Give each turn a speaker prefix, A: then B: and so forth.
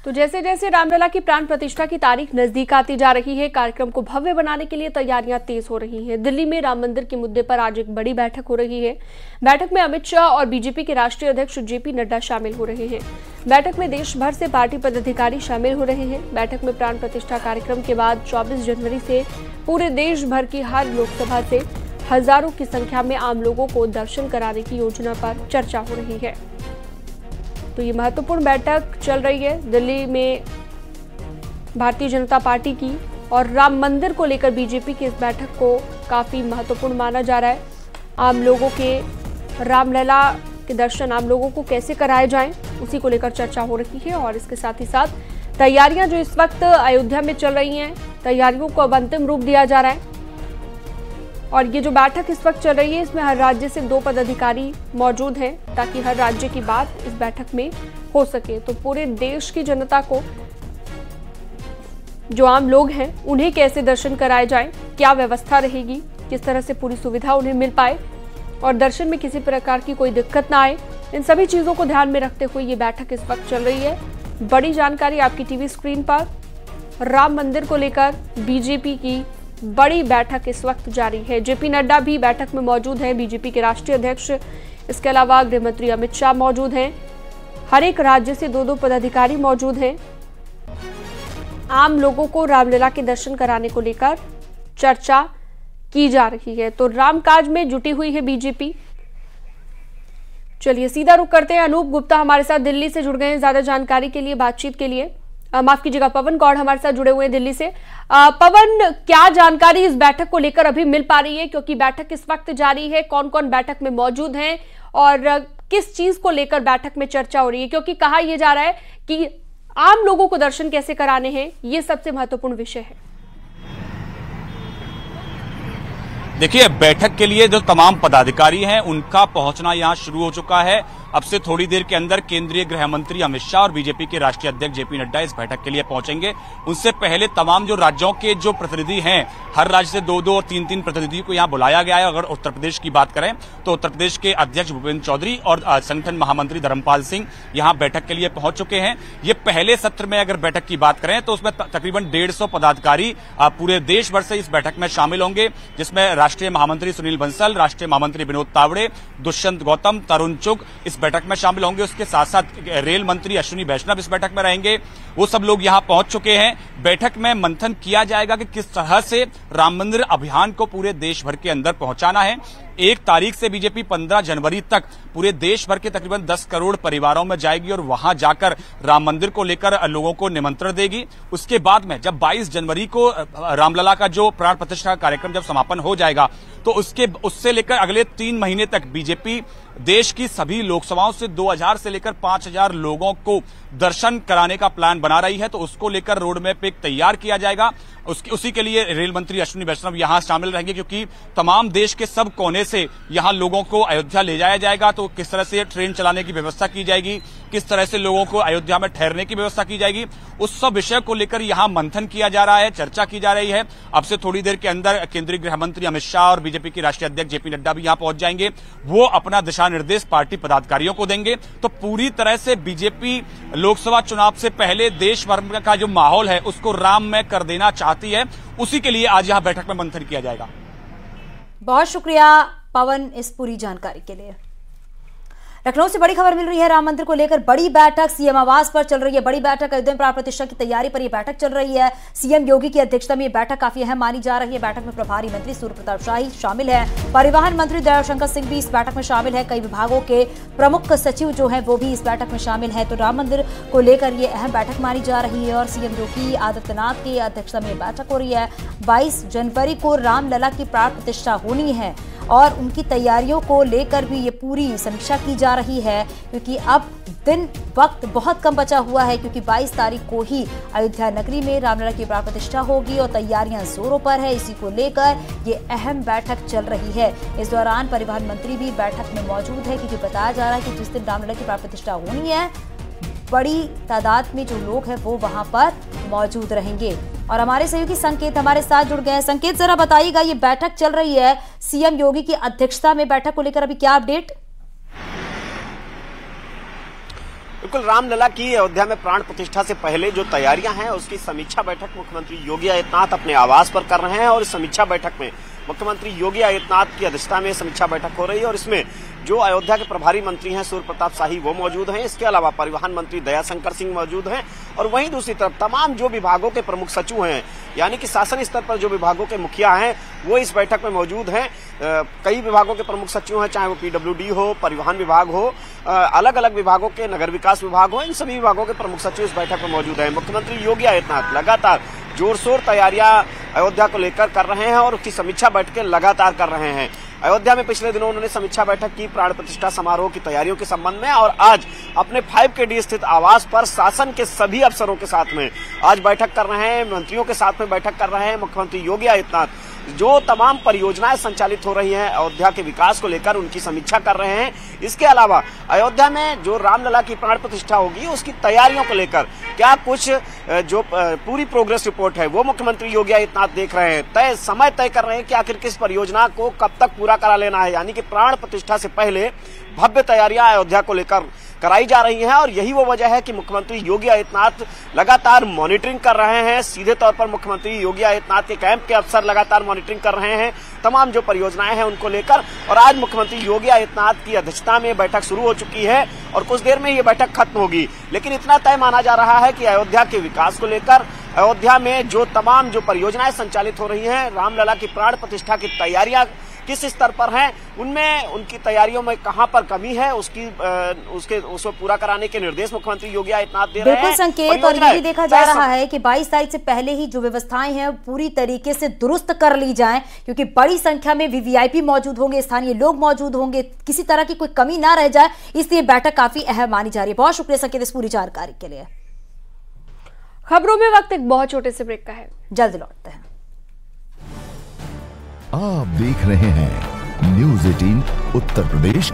A: तो जैसे जैसे रामलला की प्राण प्रतिष्ठा की तारीख नजदीक आती जा रही है, कार्यक्रम को भव्य बनाने के लिए तैयारियां तेज हो रही हैं। दिल्ली में राम मंदिर के मुद्दे पर आज एक बड़ी बैठक हो रही है। बैठक में अमित शाह और बीजेपी के राष्ट्रीय अध्यक्ष जेपी नड्डा शामिल हो रहे हैं। बैठक में देश भर से पार्टी पदाधिकारी शामिल हो रहे हैं। बैठक में प्राण प्रतिष्ठा कार्यक्रम के बाद 24 जनवरी से पूरे देश भर की हर लोकसभा से हजारों की संख्या में आम लोगों को दर्शन कराने की योजना पर चर्चा हो रही है। तो ये महत्वपूर्ण बैठक चल रही है दिल्ली में भारतीय जनता पार्टी की, और राम मंदिर को लेकर बीजेपी की इस बैठक को काफी महत्वपूर्ण माना जा रहा है। आम लोगों के रामलला के दर्शन आम लोगों को कैसे कराए जाएं, उसी को लेकर चर्चा हो रही है। और इसके साथ ही साथ तैयारियां जो इस वक्त अयोध्या में चल रही हैं, तैयारियों को अब अंतिम रूप दिया जा रहा है। और ये जो बैठक इस वक्त चल रही है, इसमें हर राज्य से 2 पदाधिकारी मौजूद हैं, ताकि हर राज्य की बात इस बैठक में हो सके। तो पूरे देश की जनता को, जो आम लोग हैं, उन्हें कैसे दर्शन कराए जाएं, क्या व्यवस्था रहेगी, किस तरह से पूरी सुविधा उन्हें मिल पाए और दर्शन में किसी प्रकार की कोई दिक्कत ना आए, इन सभी चीजों को ध्यान में रखते हुए ये बैठक इस वक्त चल रही है। बड़ी जानकारी आपकी टीवी स्क्रीन पर। राम मंदिर को लेकर बीजेपी की बड़ी बैठक इस वक्त जारी है। जेपी नड्डा भी बैठक में मौजूद हैं, बीजेपी के राष्ट्रीय अध्यक्ष। इसके अलावा गृह मंत्री अमित शाह मौजूद हैं। हर एक राज्य से 2-2 पदाधिकारी मौजूद हैं। आम लोगों को रामलला के दर्शन कराने को लेकर चर्चा की जा रही है। तो रामकाज में जुटी हुई है बीजेपी। चलिए सीधा रुख करते हैं। अनूप गुप्ता हमारे साथ दिल्ली से जुड़ गए हैं ज्यादा जानकारी के लिए, बातचीत के लिए। माफ कीजिएगा, पवन गौड़ हमारे साथ जुड़े हुए हैं दिल्ली से। पवन, क्या जानकारी इस बैठक को लेकर अभी मिल पा रही है, क्योंकि बैठक इस वक्त जारी है, कौन कौन बैठक में मौजूद हैं और किस चीज को लेकर बैठक में चर्चा हो रही है? क्योंकि कहा यह जा रहा है कि आम लोगों को दर्शन कैसे कराने हैं, ये सबसे महत्वपूर्ण विषय है।
B: देखिए, बैठक के लिए जो तमाम पदाधिकारी हैं उनका पहुंचना यहां शुरू हो चुका है। अब से थोड़ी देर के अंदर केंद्रीय गृह मंत्री अमित शाह और बीजेपी के राष्ट्रीय अध्यक्ष जेपी नड्डा इस बैठक के लिए पहुंचेंगे। उनसे पहले तमाम जो राज्यों के जो प्रतिनिधि हैं, हर राज्य से 2-2 और 3-3 प्रतिनिधि को यहां बुलाया गया है। अगर उत्तर प्रदेश की बात करें तो उत्तर प्रदेश के अध्यक्ष भूपेंद्र चौधरी और संगठन महामंत्री धर्मपाल सिंह यहां बैठक के लिए पहुंच चुके हैं। ये पहले सत्र में अगर बैठक की बात करें तो उसमें तकरीबन 150 पदाधिकारी पूरे देश भर से इस बैठक में शामिल होंगे, जिसमें राष्ट्रीय महामंत्री सुनील बंसल, राष्ट्रीय महामंत्री विनोद तावड़े, दुष्यंत गौतम, तरुण चुग इस बैठक में शामिल होंगे। उसके साथ साथ रेल मंत्री अश्विनी वैष्णव इस बैठक में रहेंगे। वो सब लोग यहां पहुंच चुके हैं। बैठक में मंथन किया जाएगा कि किस तरह से राम मंदिर अभियान को पूरे देश भर के अंदर पहुंचाना है। 1 तारीख से बीजेपी 15 जनवरी तक पूरे देश भर के तकरीबन 10 करोड़ परिवारों में जाएगी और वहां जाकर राम मंदिर को लेकर लोगों को निमंत्रण देगी। उसके बाद में जब 22 जनवरी को रामलला का जो प्राण प्रतिष्ठा कार्यक्रम जब समापन हो जाएगा, तो उससे लेकर अगले 3 महीने तक बीजेपी देश की सभी लोकसभाओं से 2000 से लेकर 5000 लोगों को दर्शन कराने का प्लान बना रही है। तो उसको लेकर रोड मैप एक तैयार किया जाएगा। उसी के लिए रेल मंत्री अश्विनी वैष्णव यहां शामिल रहेंगे, क्योंकि तमाम देश के सब कोने से यहां लोगों को अयोध्या ले जाया जाएगा। तो किस तरह से ट्रेन चलाने की व्यवस्था की जाएगी, किस तरह से लोगों को अयोध्या में ठहरने की व्यवस्था की जाएगी, उस सब विषय को लेकर यहां मंथन किया जा रहा है, चर्चा की जा रही है। अब से थोड़ी देर के अंदर केंद्रीय गृह मंत्री अमित शाह और बीजेपी के राष्ट्रीय अध्यक्ष जेपी नड्डा भी यहां पहुंच जाएंगे। वो अपना दिशा निर्देश पार्टी पदाधिकारियों को देंगे। तो पूरी तरह से बीजेपी लोकसभा चुनाव से पहले देश भर का जो माहौल है उसको राममय कर देना चाहती है। उसी के लिए आज यहां बैठक में मंथन किया जाएगा।
C: बहुत शुक्रिया पवन इस पूरी जानकारी के लिए। लखनऊ से बड़ी खबर मिल रही है, राम मंदिर को लेकर बड़ी बैठक सीएम आवास पर चल रही है। बड़ी बैठक अयोध्या में प्राण प्रतिष्ठा की तैयारी पर यह बैठक चल रही है। सीएम योगी की अध्यक्षता में यह बैठक काफी अहम मानी जा रही है। बैठक में प्रभारी मंत्री सूर्य प्रताप शाही शामिल है। परिवहन मंत्री दयाशंकर सिंह भी इस बैठक में शामिल है। कई विभागों के प्रमुख सचिव जो है वो भी इस बैठक में शामिल है। तो राम मंदिर को लेकर ये अहम बैठक मानी जा रही है और सीएम योगी आदित्यनाथ की अध्यक्षता में बैठक हो रही है। 22 जनवरी को रामलला की प्राण प्रतिष्ठा होनी है और उनकी तैयारियों को लेकर भी ये पूरी समीक्षा की जा रही है, क्योंकि अब वक्त बहुत कम बचा हुआ है, क्योंकि 22 तारीख को ही अयोध्या नगरी में रामलला की प्राण प्रतिष्ठा होगी और तैयारियां जोरों पर है। इसी को लेकर ये अहम बैठक चल रही है। इस दौरान परिवहन मंत्री भी बैठक में मौजूद है, क्योंकि बताया जा रहा है कि जिस दिन रामलला की प्राण प्रतिष्ठा होनी है, बड़ी तादाद में जो लोग हैं वो वहां पर मौजूद रहेंगे। और हमारे सहयोगी संकेत हमारे साथ जुड़ गए हैं। संकेत, जरा बताइएगा, ये बैठक चल रही है सीएम योगी की अध्यक्षता में, बैठक को लेकर अभी क्या अपडेट?
D: बिल्कुल, रामलला की अयोध्या में प्राण प्रतिष्ठा से पहले जो तैयारियां हैं उसकी समीक्षा बैठक मुख्यमंत्री योगी आदित्यनाथ अपने आवास पर कर रहे हैं। और इस समीक्षा बैठक में मुख्यमंत्री योगी आदित्यनाथ की अध्यक्षता में समीक्षा बैठक हो रही है और इसमें जो अयोध्या के प्रभारी मंत्री हैं सूर्य प्रताप शाही वो मौजूद हैं। इसके अलावा परिवहन मंत्री दयाशंकर सिंह मौजूद हैं और वहीं दूसरी तरफ तमाम जो विभागों के प्रमुख सचिव हैं, यानी कि शासन स्तर पर जो विभागों के मुखिया हैं वो इस बैठक में मौजूद हैं। कई विभागों के प्रमुख सचिव हैं, चाहे वो PWD हो, परिवहन विभाग हो, अलग अलग विभागों के, नगर विकास विभाग हो, इन सभी विभागों के प्रमुख सचिव इस बैठक में मौजूद हैं। मुख्यमंत्री योगी आदित्यनाथ लगातार जोर शोर तैयारियां अयोध्या को लेकर कर रहे हैं और उसकी समीक्षा बैठकें लगातार कर रहे हैं। अयोध्या में पिछले दिनों उन्होंने समीक्षा बैठक की प्राण प्रतिष्ठा समारोह की तैयारियों के संबंध में और आज अपने 5KD स्थित आवास पर शासन के सभी अफसरों के साथ में आज बैठक कर रहे हैं, मंत्रियों के साथ में बैठक कर रहे हैं। मुख्यमंत्री योगी आदित्यनाथ जो तमाम परियोजनाएं संचालित हो रही हैं अयोध्या के विकास को लेकर उनकी समीक्षा कर रहे हैं। इसके अलावा अयोध्या में जो रामलला की प्राण प्रतिष्ठा होगी उसकी तैयारियों को लेकर क्या कुछ जो पूरी प्रोग्रेस रिपोर्ट है वो मुख्यमंत्री योगी आदित्यनाथ देख रहे हैं, समय तय कर रहे हैं कि आखिर किस परियोजना को कब तक पूरा करा लेना है। यानी कि प्राण प्रतिष्ठा से पहले भव्य तैयारियां अयोध्या को लेकर कराई जा रही हैं और यही वो वजह है कि मुख्यमंत्री योगी आदित्यनाथ लगातार मॉनिटरिंग कर रहे हैं। सीधे तौर पर मुख्यमंत्री योगी आदित्यनाथ के कैंप के अफसर लगातार मॉनिटरिंग कर रहे हैं तमाम जो परियोजनाएं हैं उनको लेकर। और आज मुख्यमंत्री योगी आदित्यनाथ की अध्यक्षता में बैठक शुरू हो चुकी है और कुछ देर में ये बैठक खत्म होगी। लेकिन इतना तय माना जा रहा है कि अयोध्या के विकास को लेकर अयोध्या में जो तमाम जो परियोजनाएं संचालित हो रही हैं, रामलला की प्राण प्रतिष्ठा की तैयारियां किस स्तर पर हैं, उनमें उनकी तैयारियों में कहां पर कमी है उसको पूरा कराने के निर्देश मुख्यमंत्री योगी आदित्यनाथ दे रहे हैं।
C: बिल्कुल संकेत, और ये भी देखा जा रहा है कि 22 तारीख से पहले ही जो व्यवस्थाएं हैं पूरी तरीके से दुरुस्त कर ली जाएं, क्योंकि बड़ी संख्या में VVIP मौजूद होंगे, स्थानीय लोग मौजूद होंगे, किसी तरह की कोई कमी ना रह जाए, इसलिए बैठक काफी अहम मानी जा रही है। बहुत शुक्रिया संकेत इस पूरी जानकारी के लिए।
A: खबरों में वक्त एक बहुत छोटे से ब्रेक का है,
C: जल्द लौटते हैं।
E: आप देख रहे हैं न्यूज़ 18 उत्तर प्रदेश।